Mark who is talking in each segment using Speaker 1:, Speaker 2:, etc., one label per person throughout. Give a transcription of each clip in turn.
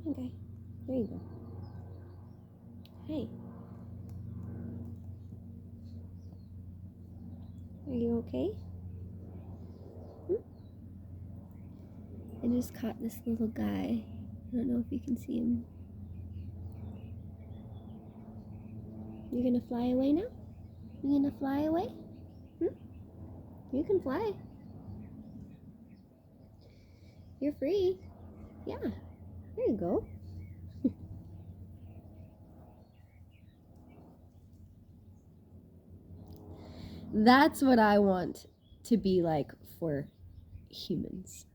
Speaker 1: Okay, there you go. Hey. Are you okay? I just caught this little guy. I don't know if you can see him. You're gonna fly away now? You gonna fly away? You can fly. You're free. Yeah, there you go. That's what I want to be like for humans.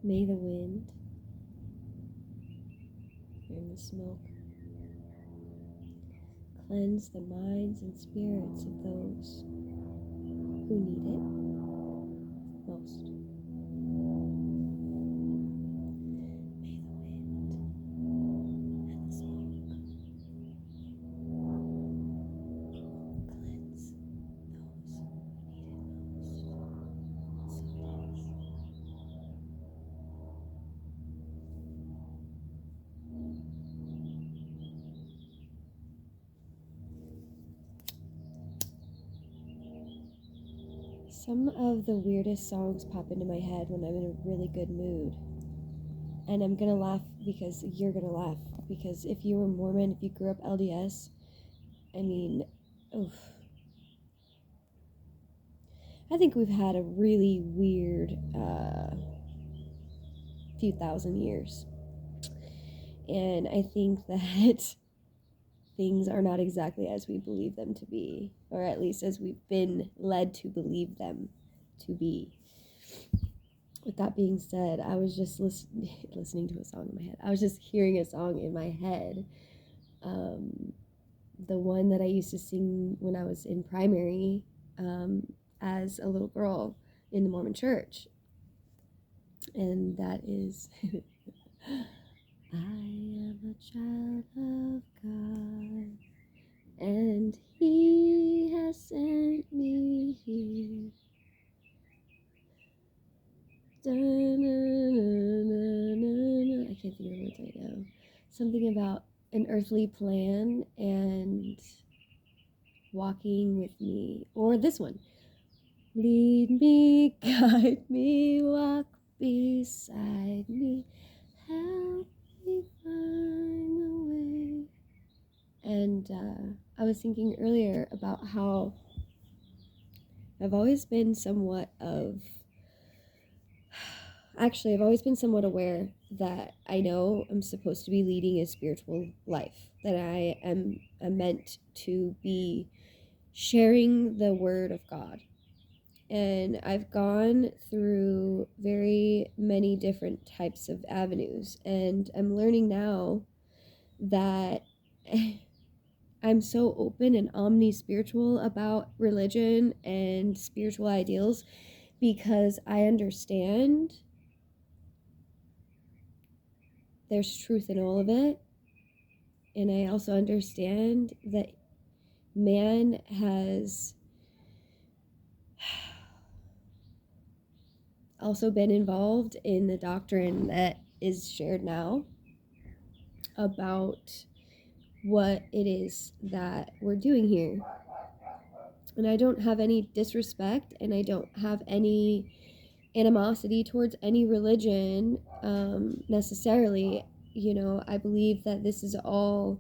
Speaker 1: May the wind and the smoke cleanse the minds and spirits of those who need it most. May the wind and the smoke cleanse those who need it most. So it is. Some of the weirdest songs pop into my head when I'm in a really good mood. And I'm gonna laugh because you're gonna laugh. Because if you were Mormon, if you grew up LDS, I mean, oof. I think we've had a really weird few thousand years. And I think that things are not exactly as we believe them to be, or at least as we've been led to believe them to be. With that being said, I was just listening to a song in my head. I was just hearing a song in my head. The one that I used to sing when I was in primary as a little girl in the Mormon church. And that is, I am a child of God, and He has sent me here. I can't think of the words right now. Something about an earthly plan and walking with me. Or this one. Lead me, guide me, walk beside me, help me find the way. And I was thinking earlier about how I've always been somewhat aware that I know I'm supposed to be leading a spiritual life, that I am meant to be sharing the word of God. And I've gone through very many different types of avenues, and I'm learning now that I'm so open and omni-spiritual about religion and spiritual ideals because I understand there's truth in all of it. And I also understand that man has also been involved in the doctrine that is shared now about what it is that we're doing here. And I don't have any disrespect, and I don't have any animosity towards any religion necessarily. You know, I believe that this is all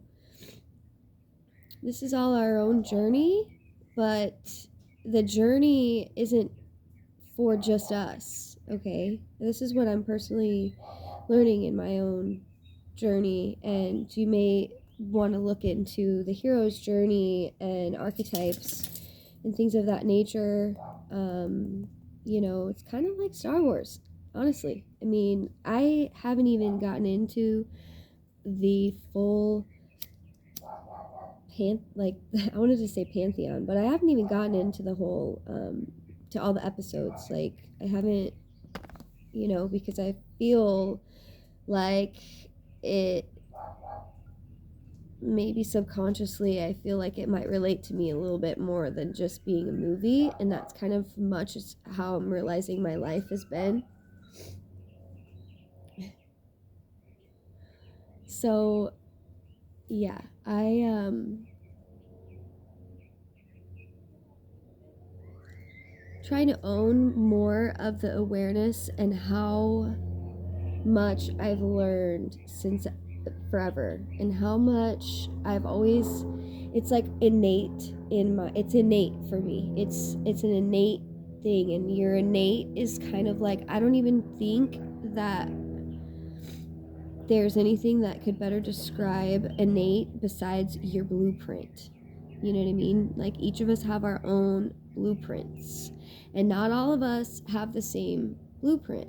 Speaker 1: our own journey, but the journey isn't for just us, okay? This is what I'm personally learning in my own journey, and you may want to look into the hero's journey and archetypes and things of that nature, it's kind of like Star Wars, honestly. I mean, I haven't even gotten into the full I wanted to say pantheon, but I haven't even gotten into the whole to all the episodes. Like, I haven't, because I feel like it, maybe subconsciously, I feel like it might relate to me a little bit more than just being a movie, and that's kind of much as how I'm realizing my life has been. So yeah, I trying to own more of the awareness and how much I've learned since forever, and how much I've always, it's like innate it's innate for me. It's an innate thing, and your innate is kind of like, I don't even think that there's anything that could better describe innate besides your blueprint. You know what I mean? Like, each of us have our own blueprints, and not all of us have the same blueprint.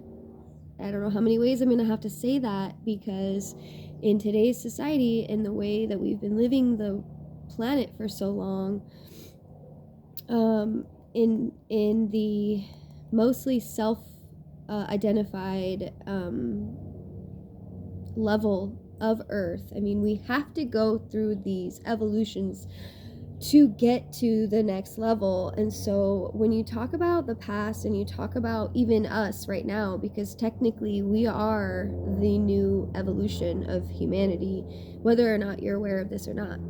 Speaker 1: I don't know how many ways I'm going to have to say that, because in today's society and the way that we've been living the planet for so long, in the mostly self identified level of Earth, I mean, we have to go through these evolutions to get to the next level. And so when you talk about the past, and you talk about even us right now, because technically we are the new evolution of humanity, whether or not you're aware of this or not,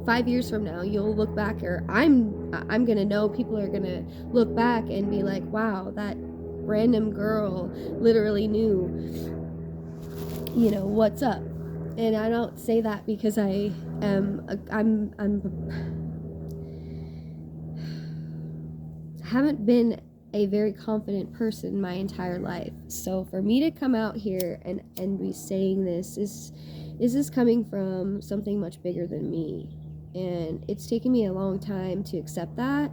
Speaker 1: 5 years from now, you'll look back, or I'm gonna know, people are gonna look back and be like, wow, that random girl literally knew, what's up. And I don't say that because I'm haven't been a very confident person my entire life. So for me to come out here and be saying this is this coming from something much bigger than me. And it's taken me a long time to accept that,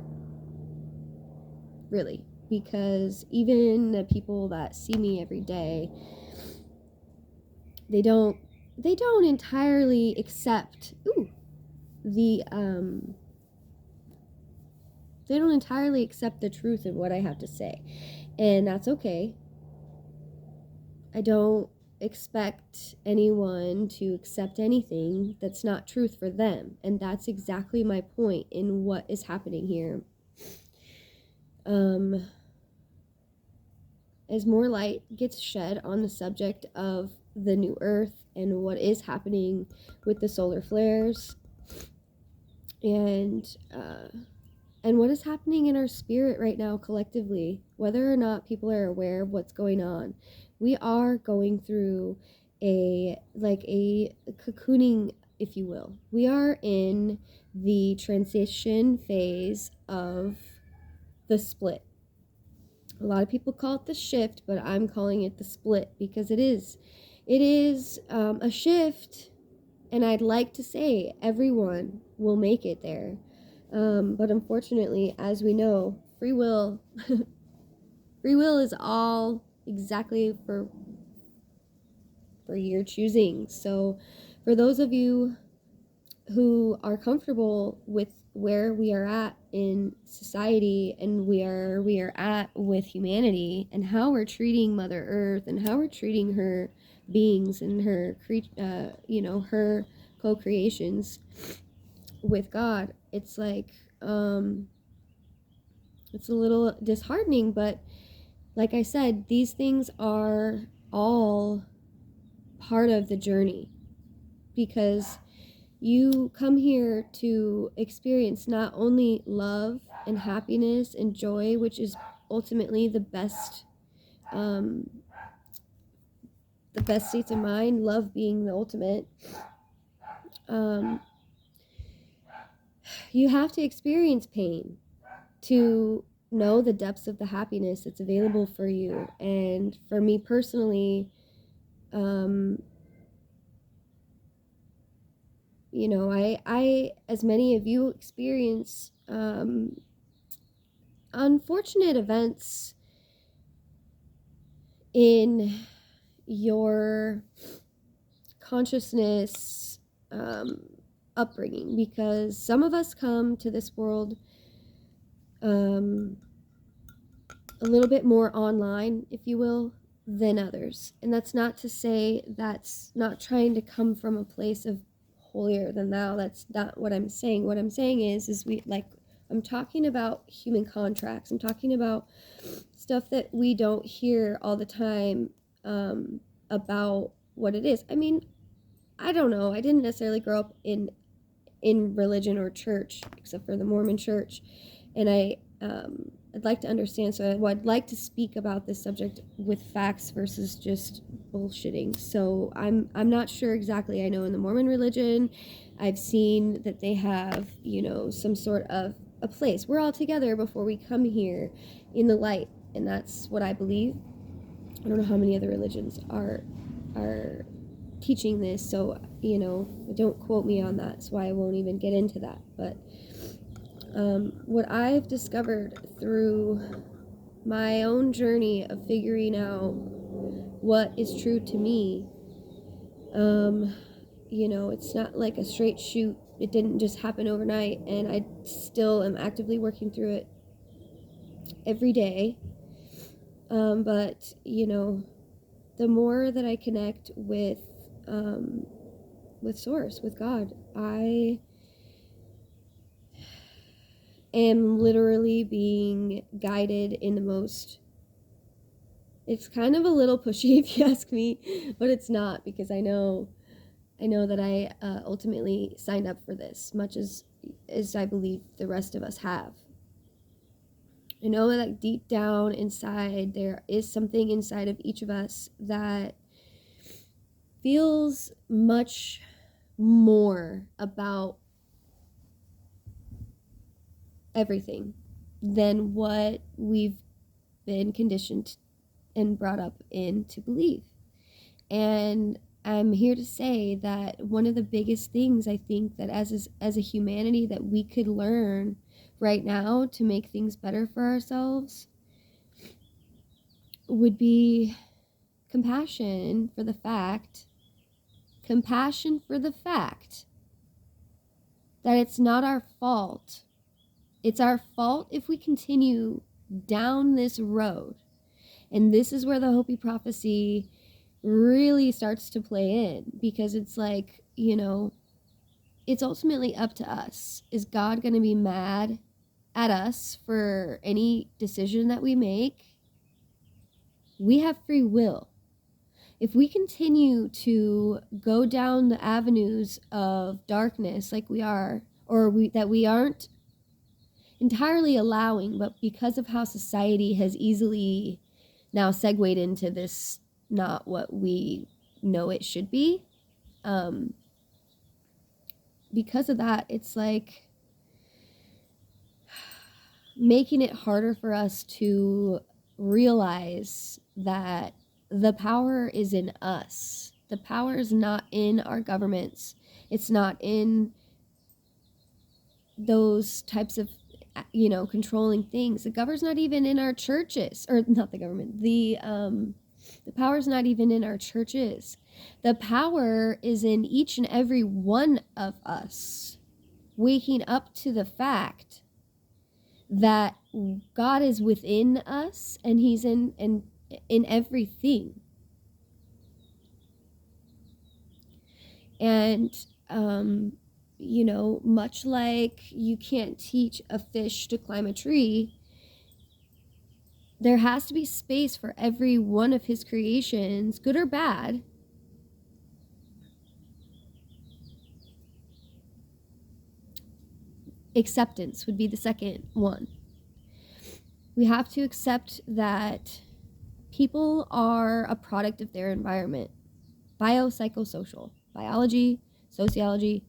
Speaker 1: really, because even the people that see me every day, they don't entirely accept they don't entirely accept the truth of what I have to say. And that's okay. I don't expect anyone to accept anything that's not truth for them. And that's exactly my point in what is happening here. As more light gets shed on the subject of the new Earth and what is happening with the solar flares, and what is happening in our spirit right now collectively, whether or not people are aware of what's going on, we are going through a cocooning, if you will. We are in the transition phase of the split. A lot of people call it the shift, but I'm calling it the split, because it is a shift, and I'd like to say everyone will make it there. But unfortunately, as we know, free will is all exactly for your choosing. So for those of you who are comfortable with where we are at in society, and we are at with humanity, and how we're treating Mother Earth, and how we're treating her beings and her her co-creations with God, it's like it's a little disheartening. But like I said, these things are all part of the journey, because you come here to experience not only love and happiness and joy, which is ultimately the best states of mind, love being the ultimate. You have to experience pain to know the depths of the happiness that's available for you. And for me personally, I as many of you experience unfortunate events in your consciousness upbringing, because some of us come to this world a little bit more online, if you will, than others. And that's not to say that's not trying to come from a place of holier than thou. That's not what I'm saying. What I'm saying is I'm talking about human contracts. I'm talking about stuff that we don't hear all the time about what it is. I mean, I don't know. I didn't necessarily grow up in religion or church, except for the Mormon church, and I'd like to understand. So I'd like to speak about this subject with facts versus just bullshitting. So I'm not sure exactly. I know in the Mormon religion, I've seen that they have some sort of a place. We're all together before we come here in the light, and that's what I believe. I don't know how many other religions are teaching this, so don't quote me on that, so I won't even get into that. But what I've discovered through my own journey of figuring out what is true to me, it's not like a straight shoot. It didn't just happen overnight, and I still am actively working through it every day. But the more that I connect with Source, with God, I am literally being guided in the most. It's kind of a little pushy if you ask me, but it's not, because I know that I ultimately signed up for this, much as I believe the rest of us have. I know that deep down inside, there is something inside of each of us that feels much more about everything than what we've been conditioned and brought up in to believe. And I'm here to say that one of the biggest things I think that as a humanity that we could learn right now to make things better for ourselves would be compassion for the fact that it's not our fault. It's our fault if we continue down this road. And this is where the Hopi prophecy really starts to play in, because it's like, it's ultimately up to us. Is God going to be mad at us for any decision that we make? We have free will. If we continue to go down the avenues of darkness like we are, or that we aren't entirely allowing, but because of how society has easily now segued into this, not what we know it should be, because of that, it's like making it harder for us to realize that the power is in us. The power is not in our governments. It's not in those types of controlling things. The government's not even in our churches, or not the government. The power's not even in our churches. The power is in each and every one of us waking up to the fact that God is within us, and he's in everything. And much like you can't teach a fish to climb a tree, there has to be space for every one of his creations, good or bad. Acceptance would be the second one. We have to accept that people are a product of their environment. Biopsychosocial. Biology, sociology,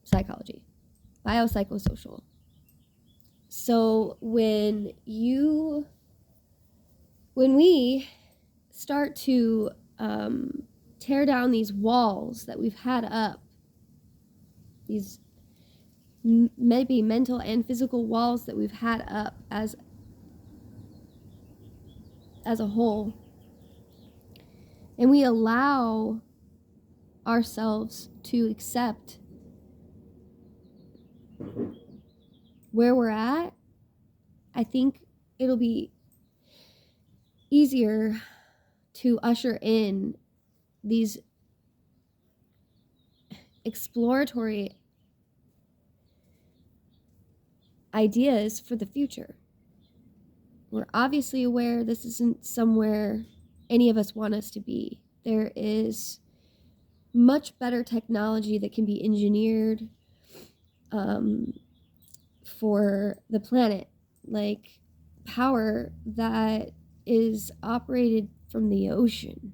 Speaker 1: psychology. Biopsychosocial. So when we start to tear down these walls that we've had up these maybe mental and physical walls that we've had up as a whole, and we allow ourselves to accept where we're at, I think it'll be easier to usher in these exploratory ideas for the future. We're obviously aware this isn't somewhere any of us want us to be. There is much better technology that can be engineered for the planet, like power that is operated from the ocean.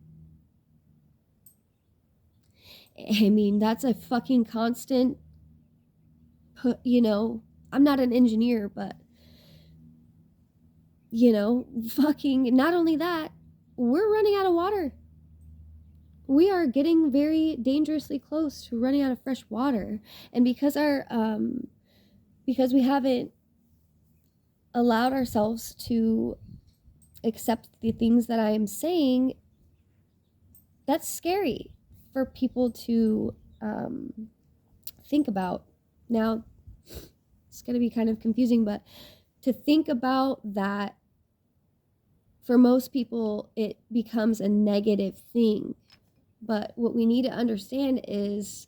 Speaker 1: I mean, that's a fucking constant, I'm not an engineer, but, fucking, not only that, we're running out of water. We are getting very dangerously close to running out of fresh water. And because we haven't allowed ourselves to accept the things that I am saying, that's scary for people to think about. Now, it's going to be kind of confusing, but to think about that, for most people, it becomes a negative thing. But what we need to understand is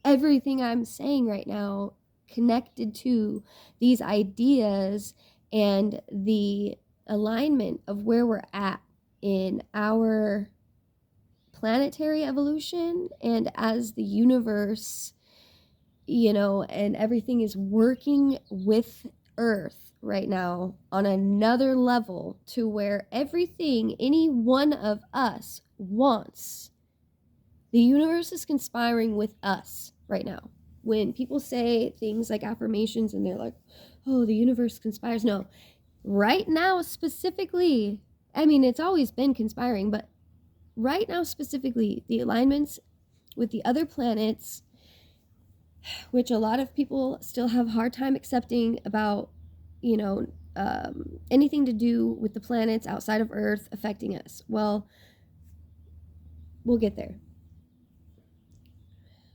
Speaker 1: everything I'm saying right now connected to these ideas and the alignment of where we're at in our planetary evolution, and as the universe, and everything is working with Earth right now on another level, to where everything any one of us wants, the universe is conspiring with us right now. When people say things like affirmations and they're like, oh, the universe conspires, no, right now specifically, I mean, it's always been conspiring, but right now specifically, the alignments with the other planets, which a lot of people still have a hard time accepting about, anything to do with the planets outside of Earth affecting us. Well, we'll get there.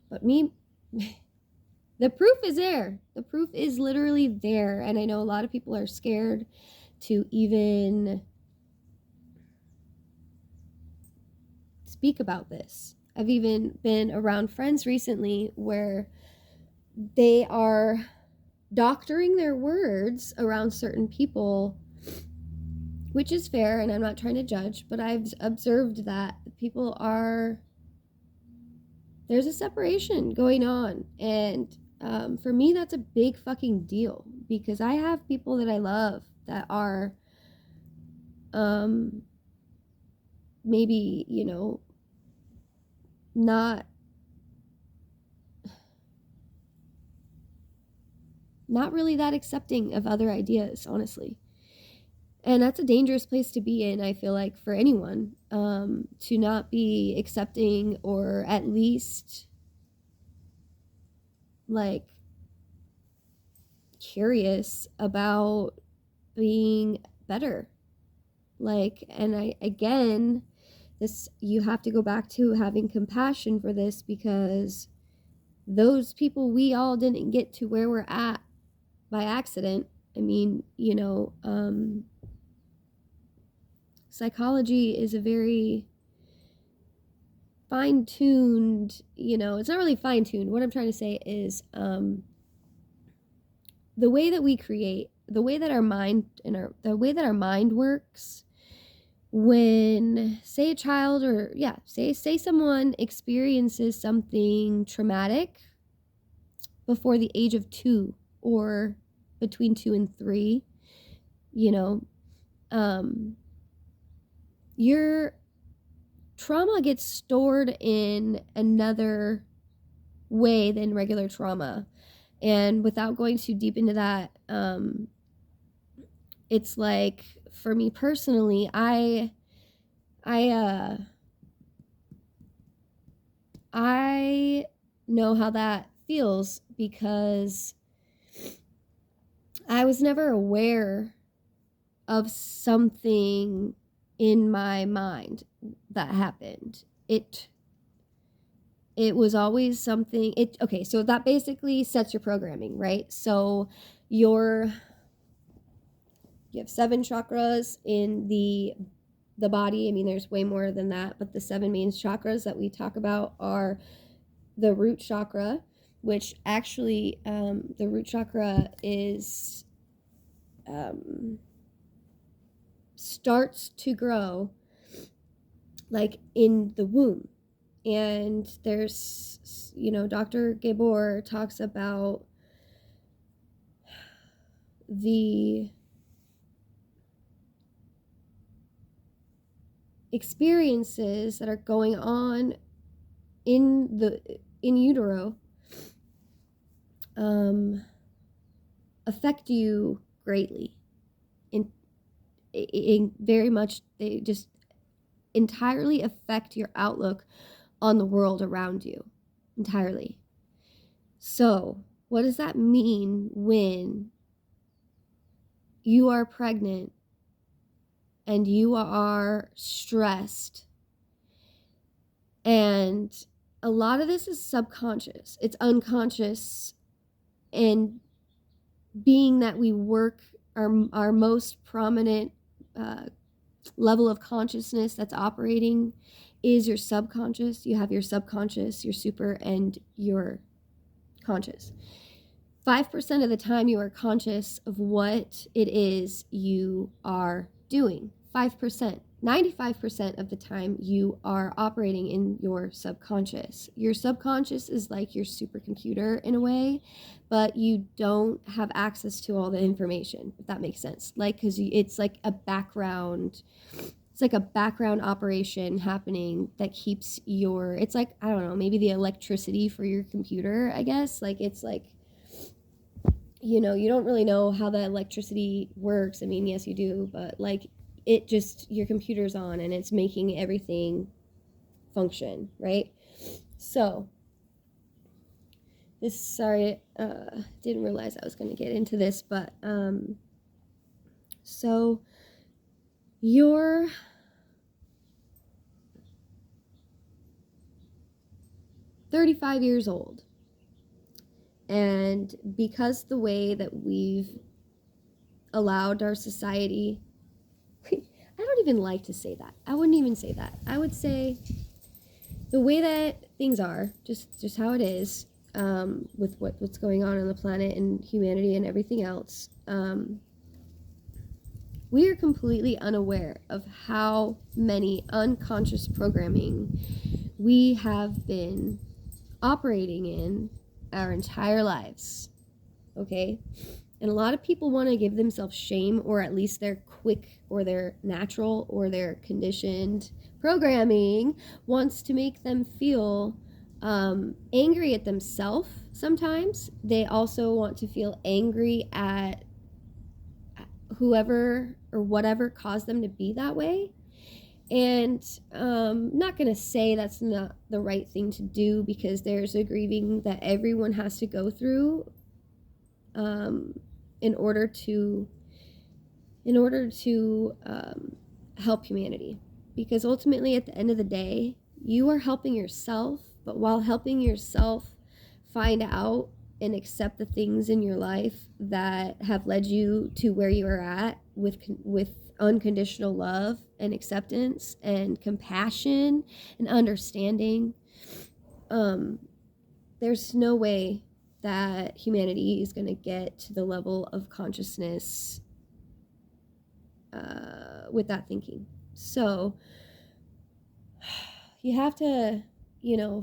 Speaker 1: But the proof is there. The proof is literally there. And I know a lot of people are scared to even speak about this. I've even been around friends recently where they are doctoring their words around certain people, which is fair, and I'm not trying to judge, but I've observed that people there's a separation going on, and for me, that's a big fucking deal, because I have people that I love that are maybe, not really that accepting of other ideas, honestly. And that's a dangerous place to be in, I feel like, for anyone, to not be accepting, or at least like curious about being better. Like, and again, you have to go back to having compassion for this, because those people, we all didn't get to where we're at by accident. I mean, psychology is a very fine-tuned, it's not really fine-tuned. What I'm trying to say is the way that we create, the way that our mind works, when, say, a child, or say someone experiences something traumatic before the age of 2, or between 2 and 3, your trauma gets stored in another way than regular trauma. And without going too deep into that, it's like, for me personally, I know how that feels, because I was never aware of something in my mind that happened. It was always something. Okay, so that basically sets your programming, right? So you have 7 chakras in the body. I mean, there's way more than that, but the 7 main chakras that we talk about are the root chakra, which actually the root chakra is starts to grow like in the womb. And there's, Dr. Gabor talks about the experiences that are going on in utero affect you greatly. In very much, they just entirely affect your outlook on the world around you entirely. So, what does that mean when you are pregnant and you are stressed? And a lot of this is subconscious. It's unconscious. And being that we work our most prominent level of consciousness that's operating is your subconscious. You have your subconscious, your super, and your conscious. 5% of the time you are conscious of what it is you are doing. 5%. 95% of the time you are operating in your subconscious. Your subconscious is like your supercomputer in a way, but you don't have access to all the information, if that makes sense. Like, because it's like a background operation happening that keeps it's like, I don't know, maybe the electricity for your computer, I guess. Like, it's like, you don't really know how the electricity works. I mean, yes, you do, but like, it just, your computer's on and it's making everything function, right? So didn't realize I was going to get into this, but so you're $35 years old, and because the way that we've allowed our society, I don't even like to say that. I wouldn't even say that. I would say the way that things are, just how it is, with what's going on the planet and humanity and everything else, we are completely unaware of how many unconscious programming we have been operating in our entire lives, okay? And a lot of people want to give themselves shame, or at least their quick or their natural or their conditioned programming wants to make them feel angry at themselves sometimes. They also want to feel angry at whoever or whatever caused them to be that way. And I'm not going to say that's not the right thing to do, because there's a grieving that everyone has to go through in order to help humanity. Because ultimately, at the end of the day, you are helping yourself, but while helping yourself find out and accept the things in your life that have led you to where you are at with unconditional love and acceptance and compassion and understanding, there's no way that humanity is going to get to the level of consciousness with that thinking. So you have to,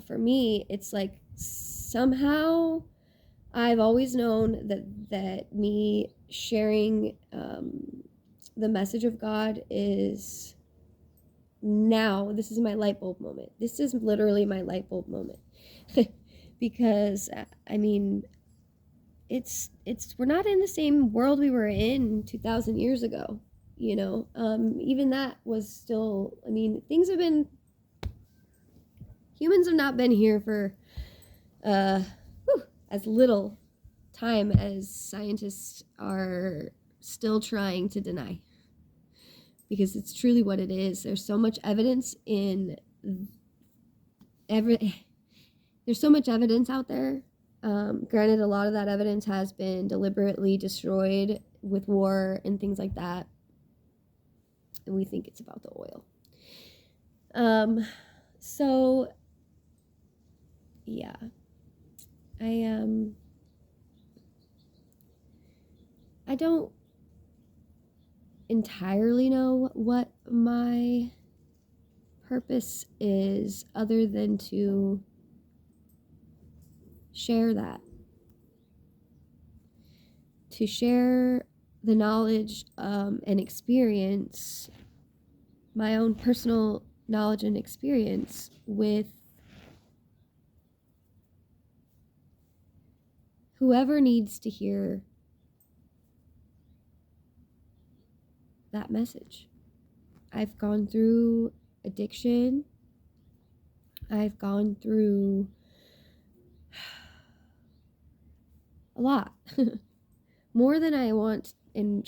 Speaker 1: for me, it's like, somehow I've always known that me sharing the message of God is now. This is my light bulb moment. This is literally my light bulb moment. Because I mean, it's we're not in the same world we were in 2,000 years ago. Even that was still, I mean, humans have not been here for as little time as scientists are still trying to deny, because it's truly what it is. There's so much evidence there's so much evidence out there. Granted, a lot of that evidence has been deliberately destroyed with war and things like that, and we think it's about the oil. So yeah, I don't entirely know what my purpose is, other than to share that, to share the knowledge and experience, my own personal knowledge and experience with whoever needs to hear that message. I've gone through addiction. I've gone through a lot. More than I want and,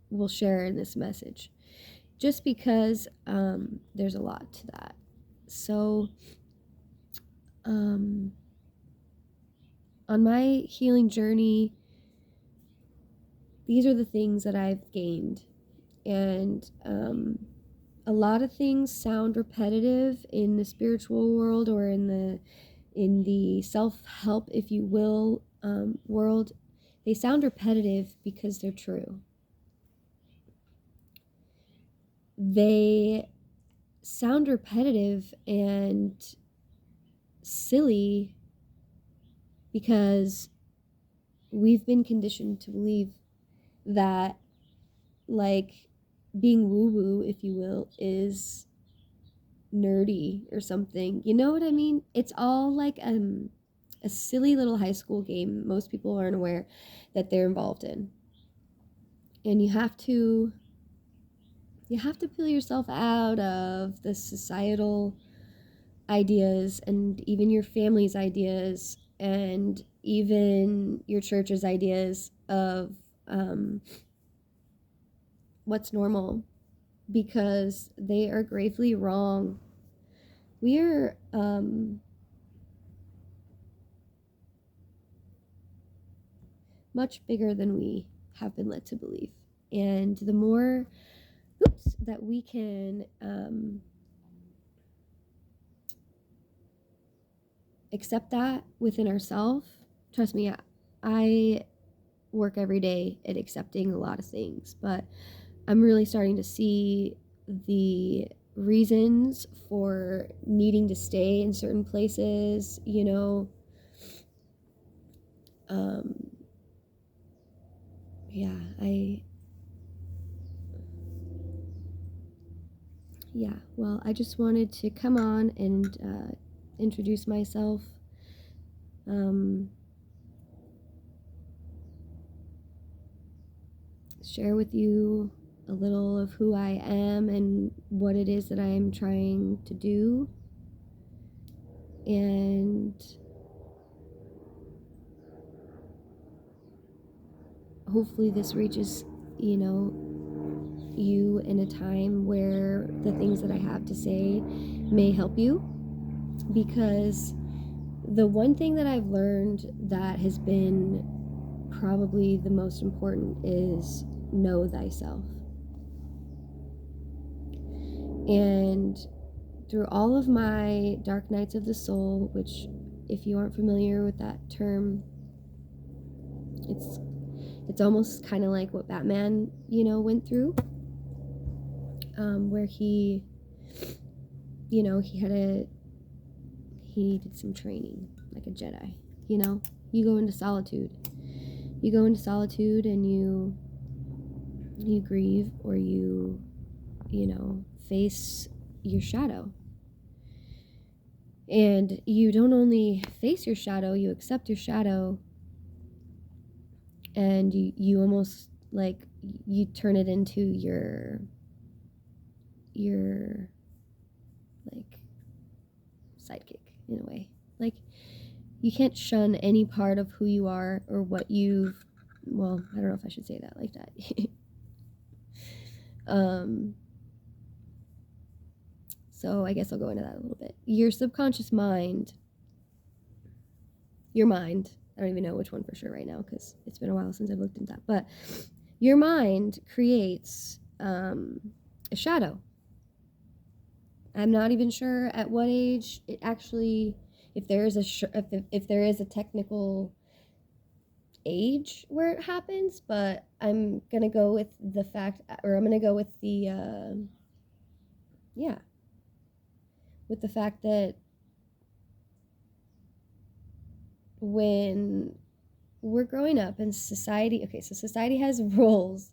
Speaker 1: will share in this message. Just because there's a lot to that. So, on my healing journey, these are the things that I've gained. And a lot of things sound repetitive in the spiritual world, or in the self-help, if you will, world. They sound repetitive because they're true. They sound repetitive and silly because we've been conditioned to believe that, like, being woo-woo, if you will, is nerdy or something. You know what I mean? It's all like a silly little high school game most people aren't aware that they're involved in. And you have to pull yourself out of the societal ideas, and even your family's ideas, and even your church's ideas of what's normal, because they are gravely wrong. We are much bigger than we have been led to believe. And the more that we can accept that within ourselves, trust me, I work every day at accepting a lot of things, but I'm really starting to see the reasons for needing to stay in certain places, well, I just wanted to come on and introduce myself. Share with you a little of who I am and what it is that I am trying to do. And hopefully this reaches, you in a time where the things that I have to say may help you. Because the one thing that I've learned that has been probably the most important is know thyself. And through all of my dark nights of the soul, which, if you aren't familiar with that term, it's almost kind of like what Batman, went through, where he did some training like a Jedi. You go into solitude. You go into solitude and you grieve, or you face your shadow. And you don't only face your shadow, you accept your shadow, and you almost, like, you turn it into your like sidekick in a way. Like, You can't shun any part of who you are or what you've, well, I don't know if I should say that like that. So I guess I'll go into that a little bit. Your subconscious mind, your mind, I don't even know which one for sure right now because it's been a while since I've looked into that, but your mind creates a shadow. I'm not even sure at what age it actually, if there is if there is a technical age where it happens, but I'm gonna go with the fact, or I'm gonna go with the yeah, with the fact that when we're growing up in society, okay, so society has roles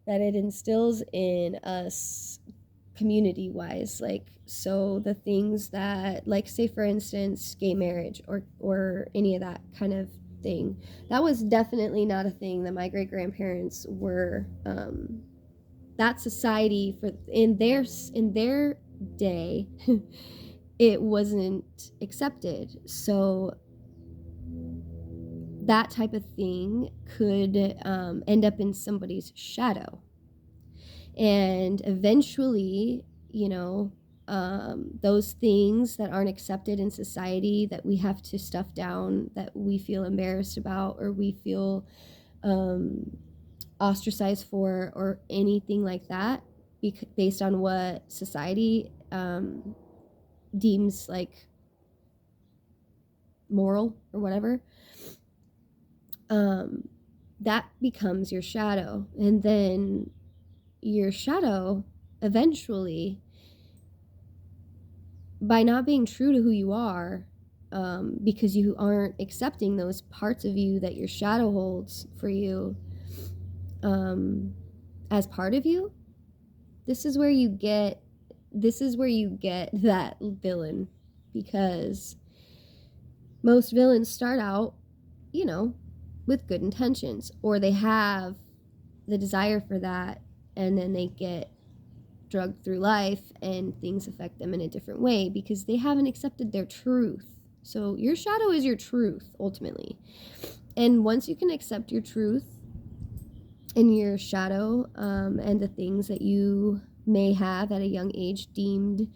Speaker 1: that it instills in us community wise, like, so the things that, like, say for instance gay marriage or any of that kind of thing, that was definitely not a thing that my great grandparents were that society for in their day it wasn't accepted, so that type of thing could end up in somebody's shadow. And eventually, you know, those things that aren't accepted in society that we have to stuff down, that we feel embarrassed about, or we feel ostracized for, or anything like that, based on what society deems like moral or whatever, that becomes your shadow. And then your shadow eventually, by not being true to who you are, because you aren't accepting those parts of you that your shadow holds for you as part of you, this is where you get that villain, because most villains start out, you know, with good intentions, or they have the desire for that, and then they get drugged through life and things affect them in a different way because they haven't accepted their truth. So your shadow is your truth ultimately. And once you can accept your truth and your shadow, and the things that you may have at a young age deemed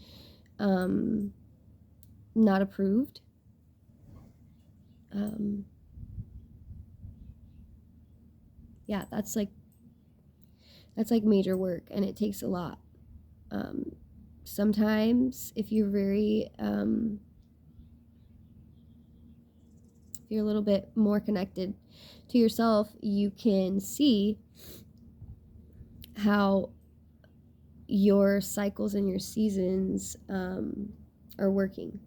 Speaker 1: not approved, yeah, that's like major work, and it takes a lot. Sometimes if you're very if you're a little bit more connected to yourself, you can see how your cycles and your seasons are working.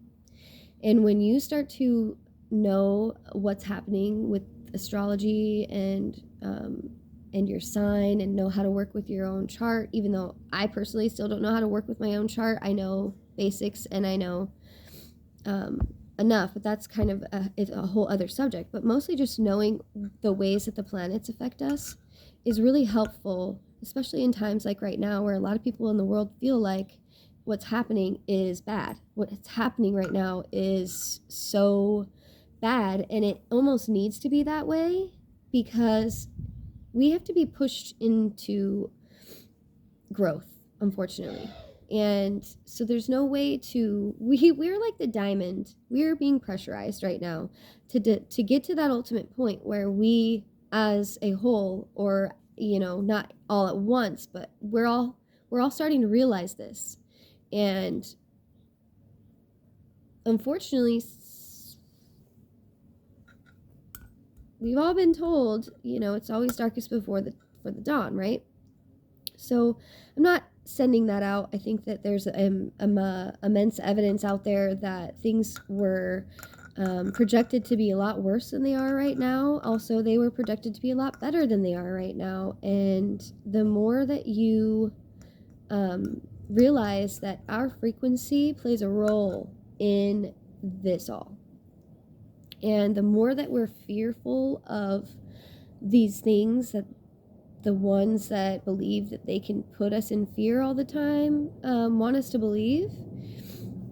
Speaker 1: And when you start to know what's happening with astrology and your sign, and know how to work with your own chart, even though I personally still don't know how to work with my own chart, I know basics and I know enough, but that's kind of a whole other subject. But mostly just knowing the ways that the planets affect us is really helpful, especially in times like right now where a lot of people in the world feel like what's happening is bad. What's happening right now is so bad, and it almost needs to be that way because we have to be pushed into growth, unfortunately. And so there's no way to, we're like the diamond. We're being pressurized right now to get to that ultimate point where we as a whole, or, you know, not all at once, but we're all starting to realize this. And unfortunately, we've all been told, you know, it's always darkest before the dawn, right? So I'm not sending that out. I think that there's immense evidence out there that things were projected to be a lot worse than they are right now. Also, they were projected to be a lot better than they are right now. And the more that you realize that our frequency plays a role in this all, and the more that we're fearful of these things, that the ones that believe that they can put us in fear all the time want us to believe,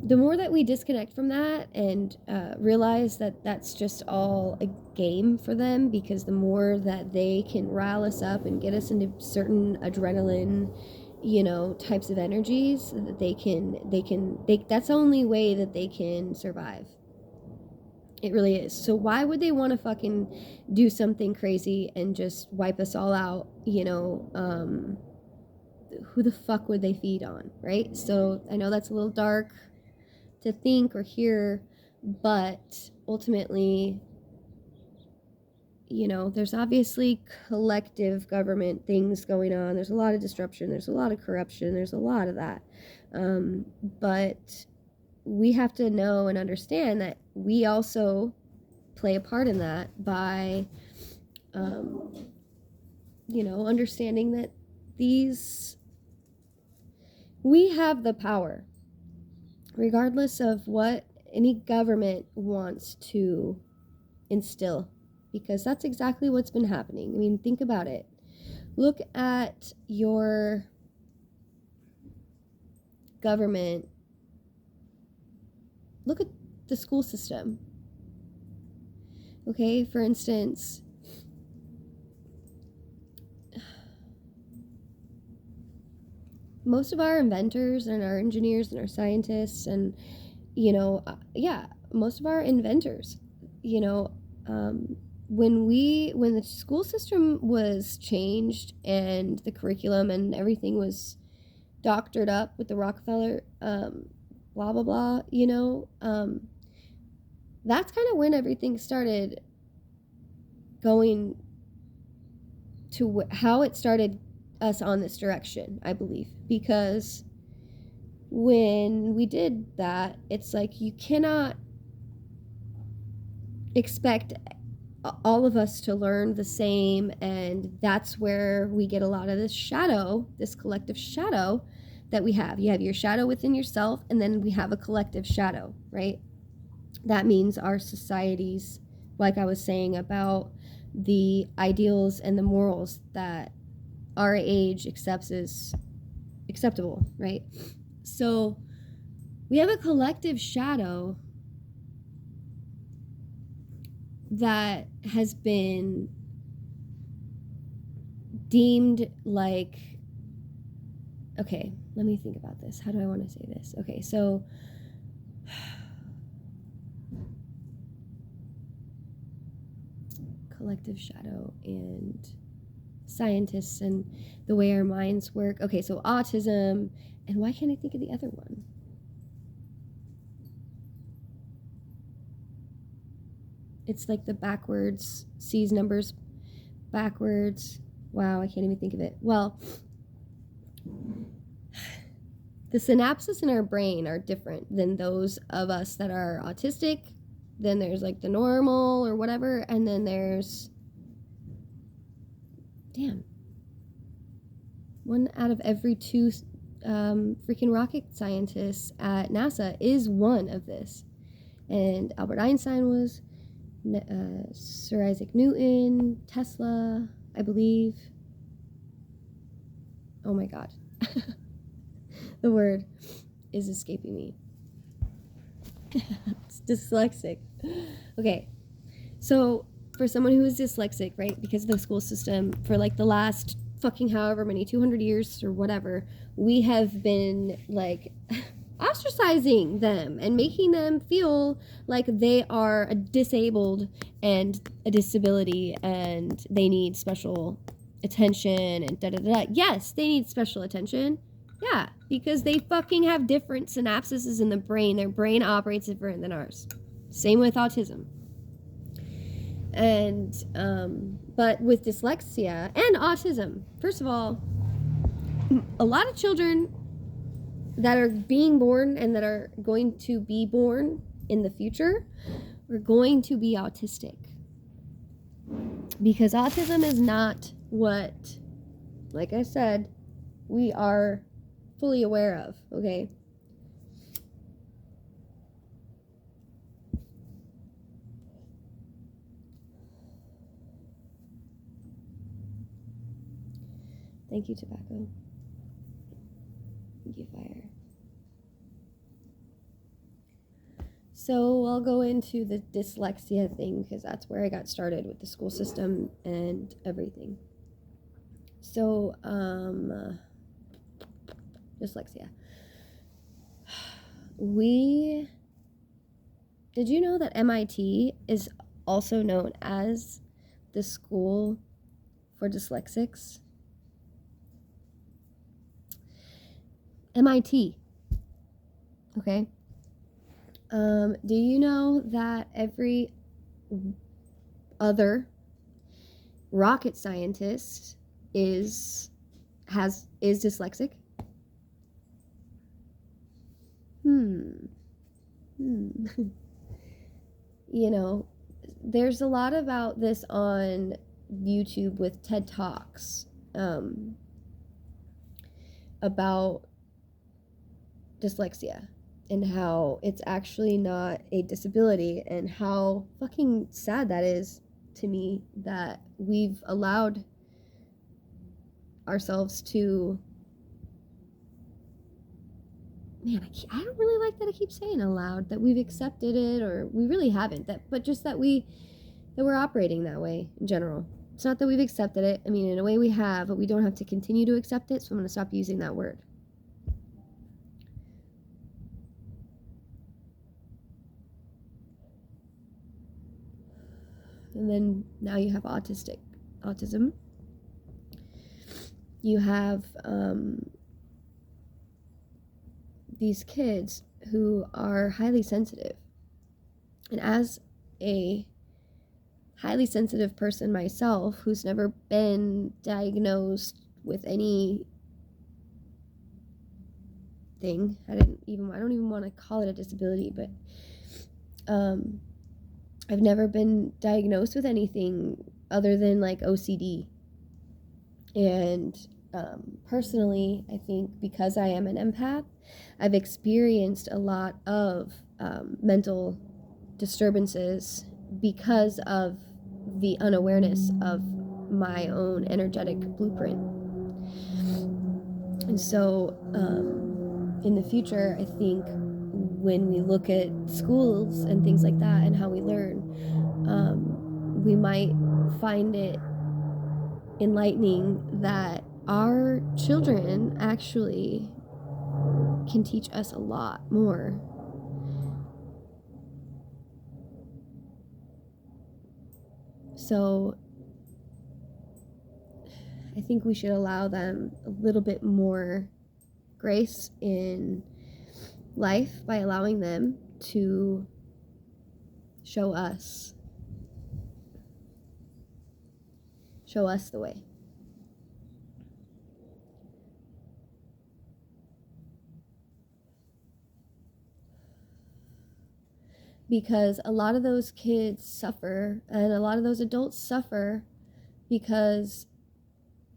Speaker 1: the more that we disconnect from that and realize that that's just all a game for them, because the more that they can rile us up and get us into certain adrenaline, types of energies, that that's the only way that they can survive. It really is. So why would they want to fucking do something crazy and just wipe us all out? Who the fuck would they feed on, right? So I know that's a little dark to think or hear, but ultimately, there's obviously collective government things going on. There's a lot of disruption. There's a lot of corruption. There's a lot of that. But we have to know and understand that we also play a part in that by, understanding that we have the power, regardless of what any government wants to instill, because that's exactly what's been happening. I mean, think about it. Look at your government. Look at the school system. Okay, for instance, most of our inventors and our engineers and our scientists and, most of our inventors, when the school system was changed and the curriculum and everything was doctored up with the Rockefeller, blah, blah, blah, that's kind of when everything started going to how it started us on this direction, I believe, because when we did that, it's like you cannot expect all of us to learn the same, and that's where we get a lot of this collective shadow that we have. You have your shadow within yourself, and then we have a collective shadow, right? That means our societies, like I was saying about the ideals and the morals that our age accepts as acceptable, right? So we have a collective shadow that has been deemed like, okay, let me think about this. How do I want to say this? Okay, so collective shadow and scientists and the way our minds work. Okay, so autism, and why can't I think of the other one? It's like the backwards, sees numbers backwards. Wow, I can't even think of it. Well, the synapses in our brain are different than those of us that are autistic. Then there's like the normal or whatever, and then there's, one out of every two freaking rocket scientists at NASA is one of this. And Albert Einstein was, Sir Isaac Newton, Tesla, I believe. Oh my God. The word is escaping me. It's dyslexic. Okay. So for someone who is dyslexic, right, because of the school system, for like the last fucking however many 200 years or whatever, we have been like ostracizing them and making them feel like they are disabled and a disability and they need special attention and da-da-da. Yes, they need special attention. Yeah, because they fucking have different synapses in the brain. Their brain operates different than ours. Same with autism. And but with dyslexia and autism, first of all, a lot of children that are being born and that are going to be born in the future are going to be autistic, because autism is not what, like I said, we are fully aware of. Okay, thank you, tobacco. Thank you, fire. So I'll go into the dyslexia thing because that's where I got started with the school system and everything. So, dyslexia. Did you know that MIT is also known as the school for dyslexics? MIT. Okay. Do you know that every other rocket scientist is dyslexic? You know, there's a lot about this on YouTube with TED Talks about dyslexia and how it's actually not a disability, and how fucking sad that is to me that we've allowed ourselves to, man, I don't really like that I keep saying aloud that we've accepted it, or we really haven't, but just that we're operating that way in general. It's not that we've accepted it. I mean, in a way we have, but we don't have to continue to accept it, so I'm going to stop using that word. And then now you have autism. You have these kids who are highly sensitive. And as a highly sensitive person myself, who's never been diagnosed with any thing, I don't even want to call it a disability, but I've never been diagnosed with anything other than like OCD. And personally, I think because I am an empath, I've experienced a lot of mental disturbances because of the unawareness of my own energetic blueprint. And so in the future, I think when we look at schools and things like that and how we learn, we might find it enlightening that our children actually can teach us a lot more. So I think we should allow them a little bit more grace in life by allowing them to show us the way. Because a lot of those kids suffer, and a lot of those adults suffer because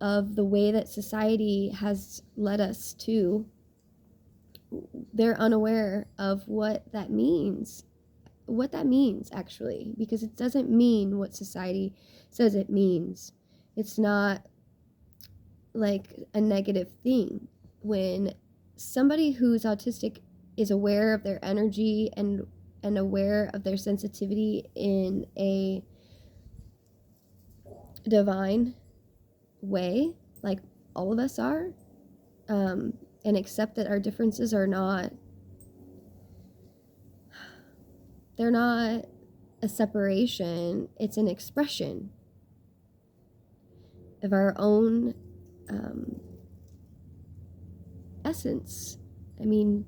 Speaker 1: of the way that society has led us to. They're unaware of what that means actually, because it doesn't mean what society says it means. It's not like a negative thing. When somebody who's autistic is aware of their energy and aware of their sensitivity in a divine way, like all of us are, and accept that our differences are not, they're not a separation, it's an expression of our own essence. I mean,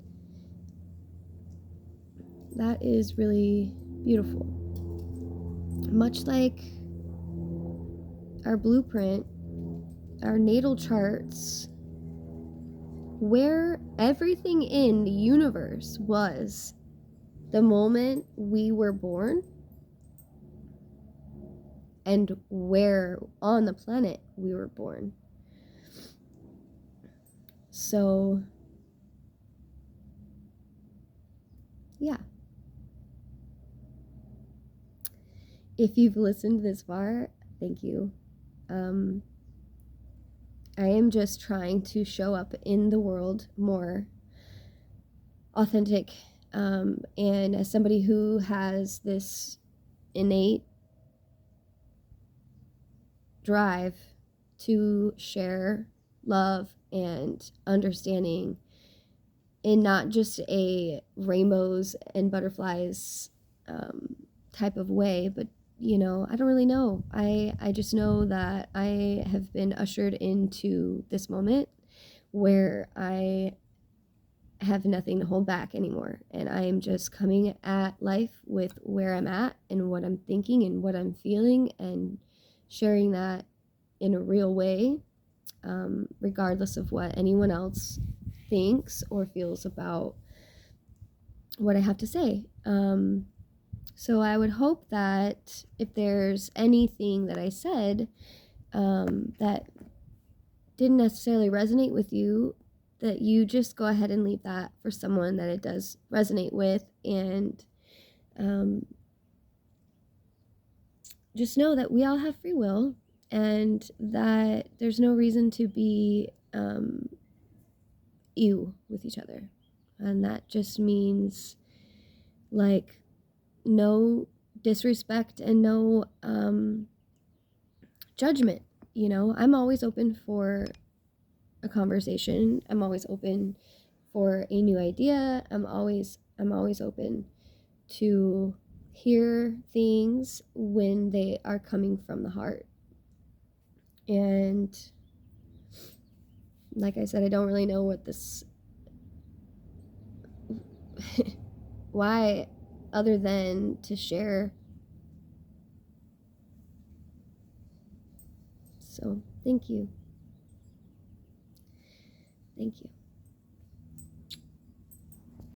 Speaker 1: that is really beautiful. Much like our blueprint, our natal charts, where everything in the universe was the moment we were born, and where on the planet we were born. So, yeah. If you've listened this far, thank you. I am just trying to show up in the world more authentic And as somebody who has this innate drive to share love and understanding in not just a rainbows and butterflies type of way, but I don't really know. I just know that I have been ushered into this moment where I have nothing to hold back anymore, and I am just coming at life with where I'm at and what I'm thinking and what I'm feeling, and sharing that in a real way, regardless of what anyone else thinks or feels about what I have to say. So I would hope that if there's anything that I said that didn't necessarily resonate with you, that you just go ahead and leave that for someone that it does resonate with, and just know that we all have free will, and that there's no reason to be ew with each other. And that just means like no disrespect and no judgment. I'm always open for a conversation. I'm always open for a new idea. I'm always open to hear things when they are coming from the heart. And like I said, I don't really know what this why, other than to share. So thank you.